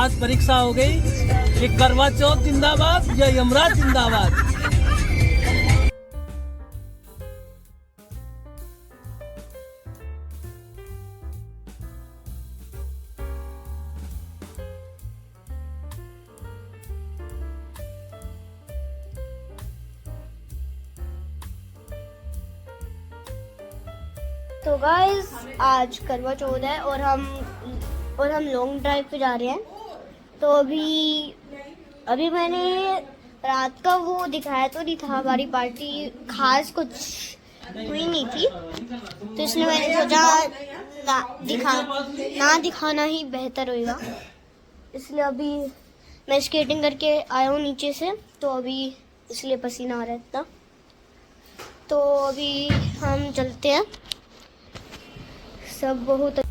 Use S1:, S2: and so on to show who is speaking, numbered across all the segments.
S1: आज परीक्षा हो गई कि करवा चौथ जिंदाबाद या यमराज जिंदाबाद।
S2: तो गाइस आज करवा चौथ है और हम लॉन्ग ड्राइव पे जा रहे हैं। तो अभी मैंने रात का वो दिखाया तो नहीं था, हमारी पार्टी खास कुछ हुई नहीं थी, तो इसलिए मैंने सोचा ना दिखाना ही बेहतर होगा। इसलिए अभी मैं स्केटिंग करके आया हूँ नीचे से, तो अभी इसलिए पसीना आ रहा है इतना। तो अभी हम चलते हैं, सब बहुत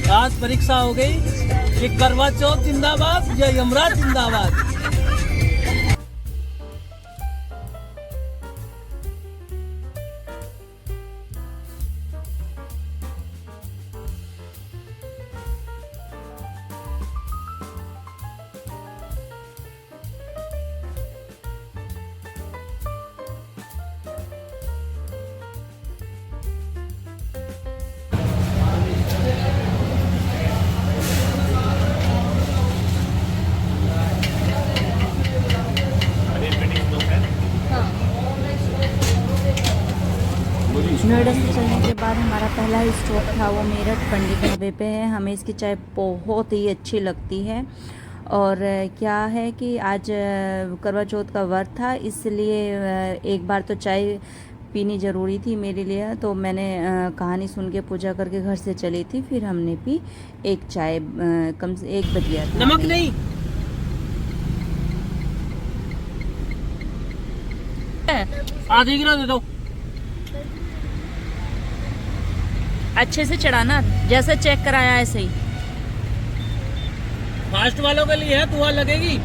S1: आज परीक्षा हो गई कि करवा चौथ जिंदाबाद या यमराज जिंदाबाद।
S3: नोएडा से चलने के बाद हमारा पहला स्टॉप था वो मेरठ पंडित ढाबे पे है। हमें इसकी चाय बहुत ही अच्छी लगती है। और क्या है कि आज करवा चौथ का व्रत था, इसलिए एक बार तो चाय पीनी ज़रूरी थी मेरे लिए। तो मैंने कहानी सुन के पूजा करके घर से चली थी, फिर हमने पी एक चाय, कम से 1 बज गया था।
S1: नमक नहीं, आधी गिरा दे दो।
S3: अच्छे से चढ़ाना, जैसे चेक कराया ऐसे ही।
S1: फास्ट वालों के लिए है दुआ लगेगी,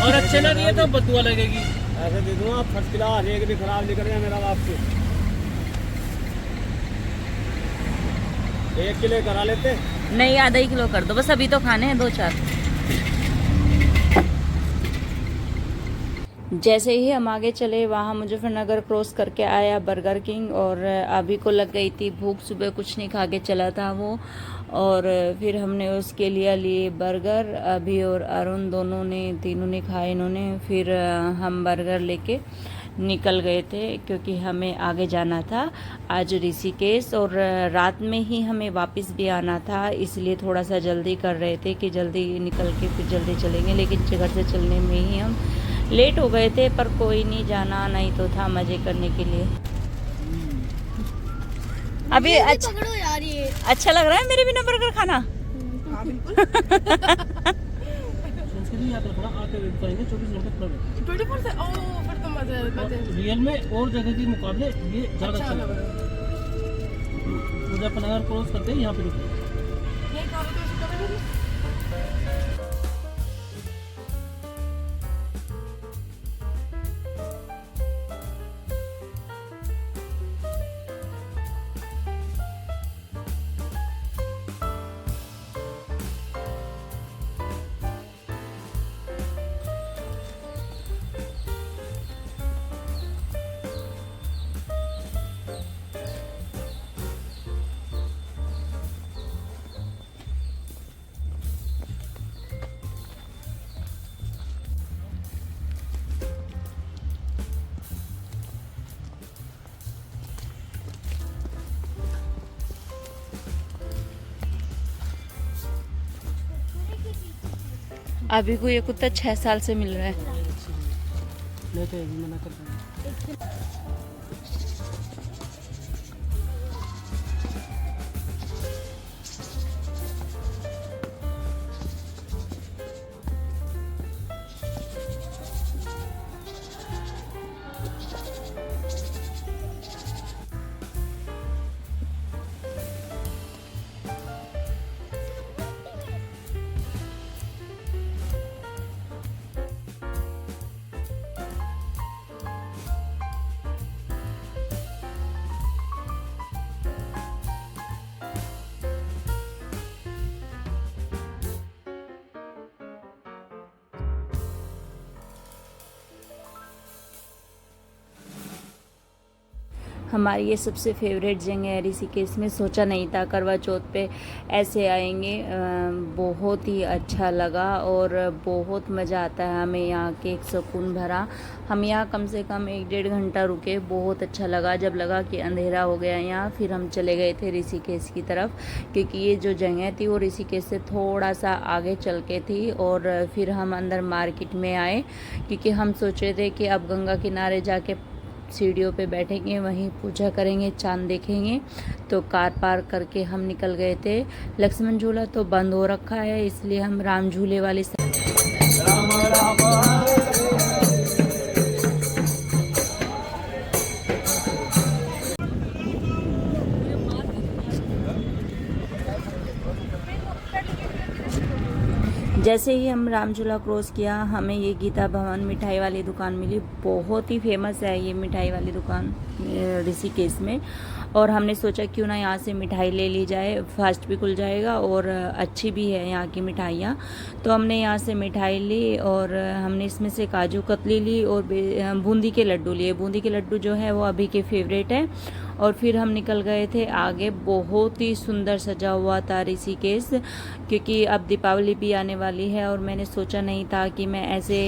S1: और अच्छे ना दिए तो बदुआ लगेगी।
S4: ऐसे दे दूँ आप फर्स्ट क्लास, एक भी खराब नहीं करेगा मेरा बाप से। 1 किलो करा लेते
S3: नहीं, आधा ही किलो कर दो बस, अभी तो खाने हैं 2-4। जैसे ही हम आगे चले वहाँ मुजफ्फरनगर क्रॉस करके आया बर्गर किंग, और अभी को लग गई थी भूख, सुबह कुछ नहीं खा के चला था वो। और फिर हमने उसके लिए बर्गर, अभी और अरुण तीनों ने खाए इन्होंने। फिर हम बर्गर लेके निकल गए थे, क्योंकि हमें आगे जाना था आज ऋषिकेश, और रात में ही हमें वापस भी आना था, इसलिए थोड़ा सा जल्दी कर रहे थे कि जल्दी निकल के फिर जल्दी चलेंगे। लेकिन घर से चलने में ही हम लेट हो गए थे, पर कोई नहीं, जाना नहीं तो था मज़े करने के लिए। अभी अच्छा लग रहा है मेरे बिना बर्गर खाना।
S1: रियल में और जगह के मुकाबले ये ज़्यादा अच्छा लग रहा है। मुजफ्फरनगर क्रॉस करते हैं यहाँ पे रुकते हैं।
S3: अभी को ये कुत्ता 6 साल से मिल रहा है।
S1: लेते हैं, मना करते हैं।
S3: हमारी ये सबसे फेवरेट जगह है ऋषिकेश में। सोचा नहीं था करवा चौथ पे ऐसे आएंगे। बहुत ही अच्छा लगा और बहुत मज़ा आता है हमें यहाँ के, एक सुकून भरा। हम यहाँ कम से कम 1-1.5 घंटा रुके, बहुत अच्छा लगा। जब लगा कि अंधेरा हो गया यहाँ, फिर हम चले गए थे ऋषिकेश की तरफ, क्योंकि ये जो जगह थी वो ऋषिकेश से थोड़ा सा आगे चल के थी। और फिर हम अंदर मार्केट में आए, क्योंकि हम सोच रहे थे कि अब गंगा किनारे जाके सीढ़ियों पे बैठेंगे, वहीं पूजा करेंगे, चांद देखेंगे। तो कार पार्क करके हम निकल गए थे। लक्ष्मण झूला तो बंद हो रखा है, इसलिए हम राम झूले वाली जैसे ही हम राम झूला क्रॉस किया, हमें ये गीता भवन मिठाई वाली दुकान मिली। बहुत ही फेमस है ये मिठाई वाली दुकान ऋषिकेश में। और हमने सोचा क्यों ना यहाँ से मिठाई ले ली जाए, फास्ट भी खुल जाएगा और अच्छी भी है यहाँ की मिठाइयाँ। तो हमने यहाँ से मिठाई ली और हमने इसमें से काजू कतली ली और बूंदी के लड्डू लिए। बूंदी के लड्डू जो है वो अभी के फेवरेट है। और फिर हम निकल गए थे आगे। बहुत ही सुंदर सजा हुआ था ऋषिकेश, क्योंकि अब दीपावली भी आने वाली है और मैंने सोचा नहीं था कि मैं ऐसे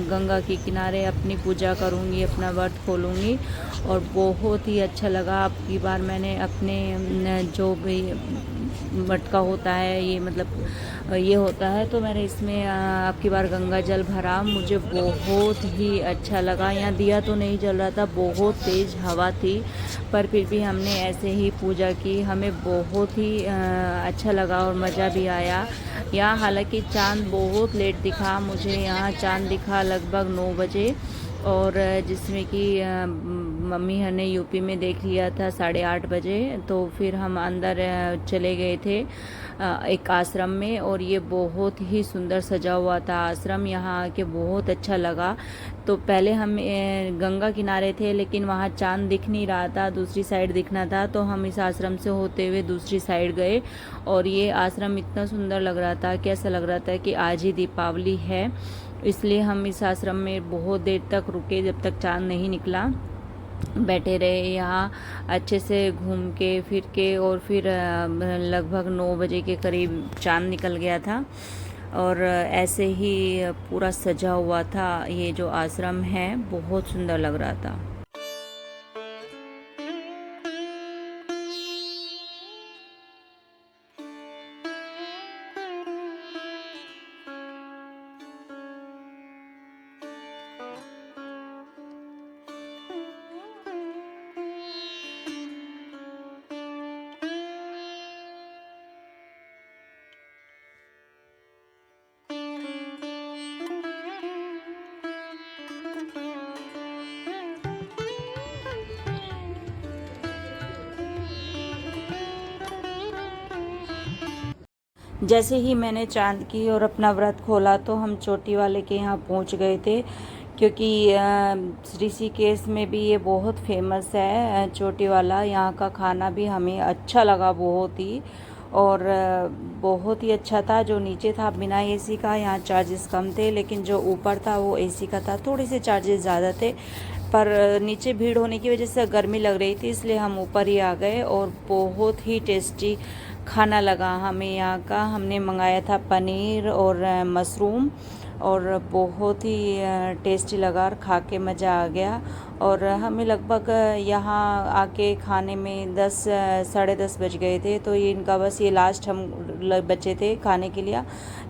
S3: गंगा के किनारे अपनी पूजा करूँगी, अपना व्रत खोलूँगी। और बहुत ही अच्छा लगा। अब की बार मैंने अपने जो भी मटका होता है, ये मतलब ये होता है, तो मैंने इसमें अब की बार गंगा जल भरा। मुझे बहुत ही अच्छा लगा। यहाँ दिया तो नहीं जल रहा था, बहुत तेज़ हवा थी, पर फिर भी हमने ऐसे ही पूजा की। हमें बहुत ही अच्छा लगा और मज़ा भी आया यहाँ। हालांकि चांद बहुत लेट दिखा, मुझे यहाँ चांद दिखा लगभग 9 बजे, और जिसमें कि मम्मी ने यूपी में देख लिया था 8:30 बजे। तो फिर हम अंदर चले गए थे एक आश्रम में, और ये बहुत ही सुंदर सजा हुआ था आश्रम। यहाँ आके बहुत अच्छा लगा। तो पहले हम गंगा किनारे थे, लेकिन वहाँ चांद दिख नहीं रहा था, दूसरी साइड दिखना था। तो हम इस आश्रम से होते हुए दूसरी साइड गए, और ये आश्रम इतना सुंदर लग रहा था कि ऐसा लग रहा था कि आज ही दीपावली है। इसलिए हम इस आश्रम में बहुत देर तक रुके, जब तक चांद नहीं निकला। बैठे रहे यहाँ अच्छे से घूम के फिर के, और फिर लगभग 9 बजे के करीब चांद निकल गया था। और ऐसे ही पूरा सजा हुआ था ये जो आश्रम है, बहुत सुंदर लग रहा था। जैसे ही मैंने चांद की और अपना व्रत खोला, तो हम चोटी वाले के यहाँ पहुँच गए थे, क्योंकि ऋषिकेश में भी ये बहुत फेमस है चोटी वाला। यहाँ का खाना भी हमें अच्छा लगा बहुत ही, और बहुत ही अच्छा था। जो नीचे था बिना एसी का, यहाँ चार्जेस कम थे, लेकिन जो ऊपर था वो एसी का था, थोड़े से चार्जेस ज़्यादा थे। पर नीचे भीड़ होने की वजह से गर्मी लग रही थी, इसलिए हम ऊपर ही आ गए। और बहुत ही टेस्टी खाना लगा हमें यहाँ का। हमने मंगाया था पनीर और मशरूम, और बहुत ही टेस्टी लगा और खा के मज़ा आ गया। और हमें लगभग यहाँ आके खाने में 10 साढ़े 10 बज गए थे। तो ये इनका बस ये लास्ट हम बचे थे खाने के लिए,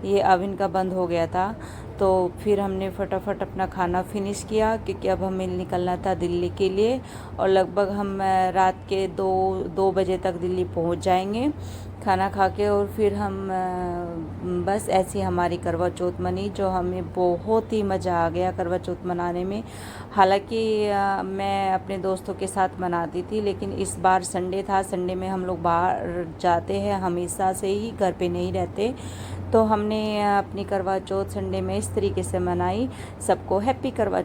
S3: ये अब इनका बंद हो गया था। तो फिर हमने फटाफट अपना खाना फिनिश किया, क्योंकि अब हमें निकलना था दिल्ली के लिए, और लगभग हम रात के 2 बजे तक दिल्ली पहुंच जाएंगे खाना खा के। और फिर हम बस ऐसी हमारी करवा चौथ मनी, जो हमें बहुत ही मज़ा आ गया करवा चौथ मनाने में। हालांकि मैं अपने दोस्तों के साथ मनाती थी, लेकिन इस बार संडे था, संडे में हम लोग बाहर जाते हैं हमेशा से ही, घर पे नहीं रहते। तो हमने अपनी करवा चौथ संडे में इस तरीके से मनाई। सबको हैप्पी करवा